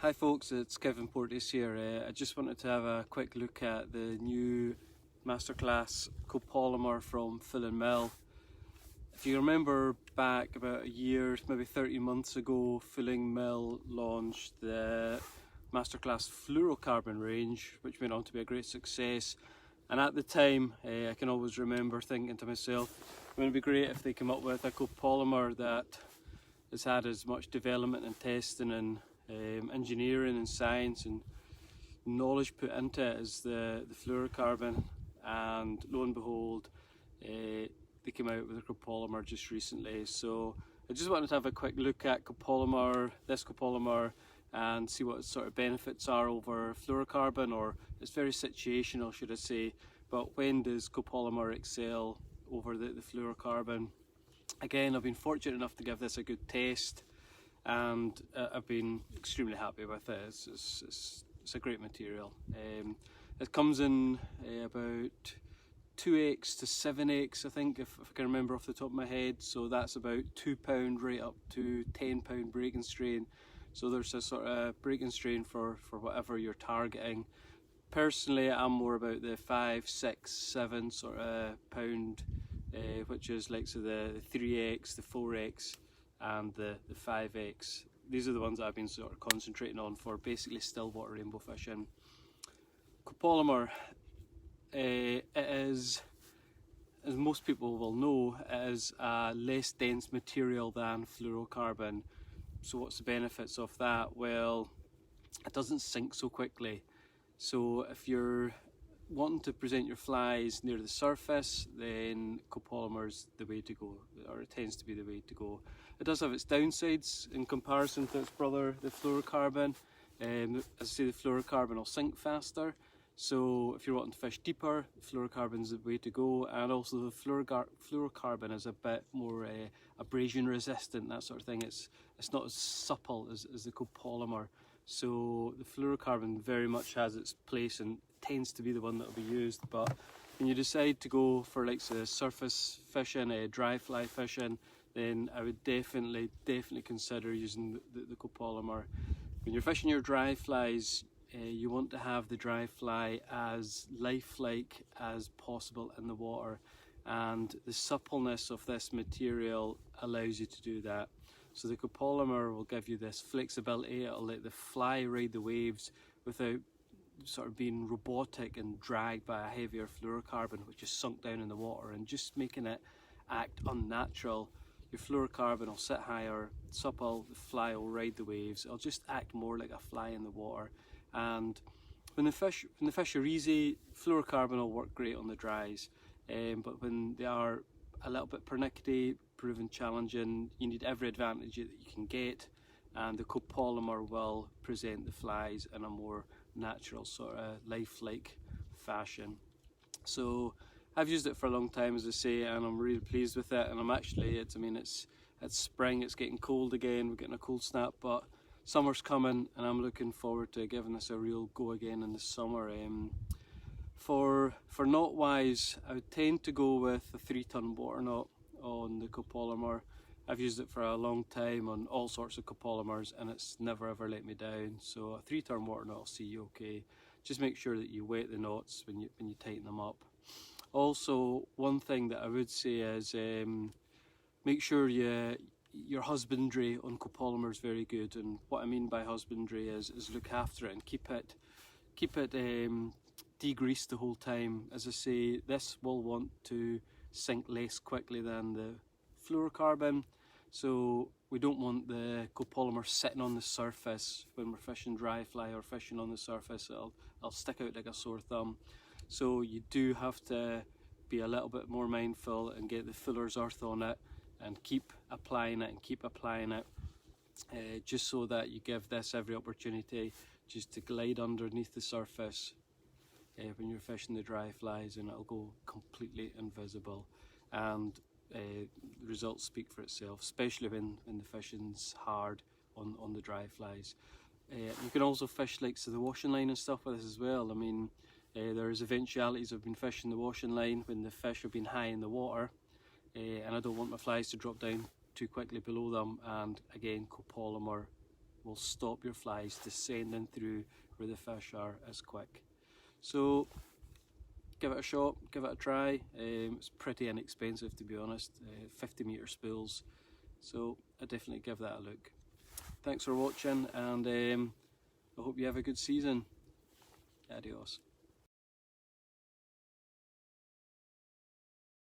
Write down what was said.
Hi folks, it's Kevin Porteous here. I just wanted to have a quick look at the new Masterclass Copolymer from Fulling Mill. If you remember back about a year, maybe 30 months ago, Fulling Mill launched the Masterclass fluorocarbon range, which went on to be a great success. And at the time, I can always remember thinking to myself, it would be great if they come up with a copolymer that has had as much development and testing and engineering and science and knowledge put into it as the fluorocarbon. And lo and behold, they came out with a copolymer just recently. So I just wanted to have a quick look at this copolymer, and see what sort of benefits are over fluorocarbon, or it's very situational, should I say. But when does copolymer excel over the fluorocarbon? Again, I've been fortunate enough to give this a good test, and I've been extremely happy with it. It's a great material. It comes in about 2x to 7x, I think, if I can remember off the top of my head. So that's about £2 right up to £10 breaking strain. So there's a sort of breaking strain for whatever you're targeting. Personally, I'm more about the 5, 6, 7 sort of pound, which is like so the 3x, the 4x and the 5x. These are the ones that I've been sort of concentrating on for basically stillwater rainbow fishing. Copolymer, it is, as most people will know, it is a less dense material than fluorocarbon. So what's the benefits of that? Well, it doesn't sink so quickly. So if you're wanting to present your flies near the surface, then copolymer's the way to go, or it tends to be the way to go. It does have its downsides in comparison to its brother, the fluorocarbon. As I say, the fluorocarbon will sink faster. So if you're wanting to fish deeper, fluorocarbon's the way to go. And also the fluorocarbon is a bit more abrasion resistant, that sort of thing. It's not as supple as the copolymer. So the fluorocarbon very much has its place and tends to be the one that will be used. But when you decide to go for like the surface fishing, dry fly fishing, then I would definitely consider using the copolymer. When you're fishing your dry flies, you want to have the dry fly as lifelike as possible in the water, and the suppleness of this material allows you to do that. So the copolymer will give you this flexibility. It'll let the fly ride the waves without sort of being robotic and dragged by a heavier fluorocarbon which is sunk down in the water and just making it act unnatural. Your fluorocarbon will sit higher, supple, the fly will ride the waves. It'll just act more like a fly in the water. And when the fish are easy, fluorocarbon will work great on the dries. But when they are a little bit pernickety, proven challenging, you need every advantage that you can get, and the copolymer will present the flies in a more natural sort of lifelike fashion. So I've used it for a long time, as I say, and I'm really pleased with it. And I'm actually, it's spring, it's getting cold again, we're getting a cold snap, but summer's coming and I'm looking forward to giving this a real go again in the summer. For knot wise, I would tend to go with a 3-ton water knot on the copolymer. I've used it for a long time on all sorts of copolymers and it's never ever let me down. So a 3-ton water knot will see you okay. Just make sure that you wet the knots when you tighten them up. Also, one thing that I would say is make sure your husbandry on copolymer is very good. And what I mean by husbandry is look after it and keep it degreased the whole time. As I say, this will want to sink less quickly than the fluorocarbon, so we don't want the copolymer sitting on the surface when we're fishing dry fly or fishing on the surface. It'll stick out like a sore thumb. So you do have to be a little bit more mindful and get the fuller's earth on it and keep applying it, just so that you give this every opportunity just to glide underneath the surface when you're fishing the dry flies, and it'll go completely invisible. And the results speak for itself, especially when the fishing's hard on the dry flies. You can also fish like the washing line and stuff with this as well. I mean, there's eventualities of been fishing the washing line when the fish have been high in the water, and I don't want my flies to drop down too quickly below them. And again, copolymer will stop your flies descending through where the fish are as quick. So give it a shot, give it a try. It's pretty inexpensive, to be honest, 50-metre spools, so I definitely give that a look. Thanks for watching, and I hope you have a good season. Adios.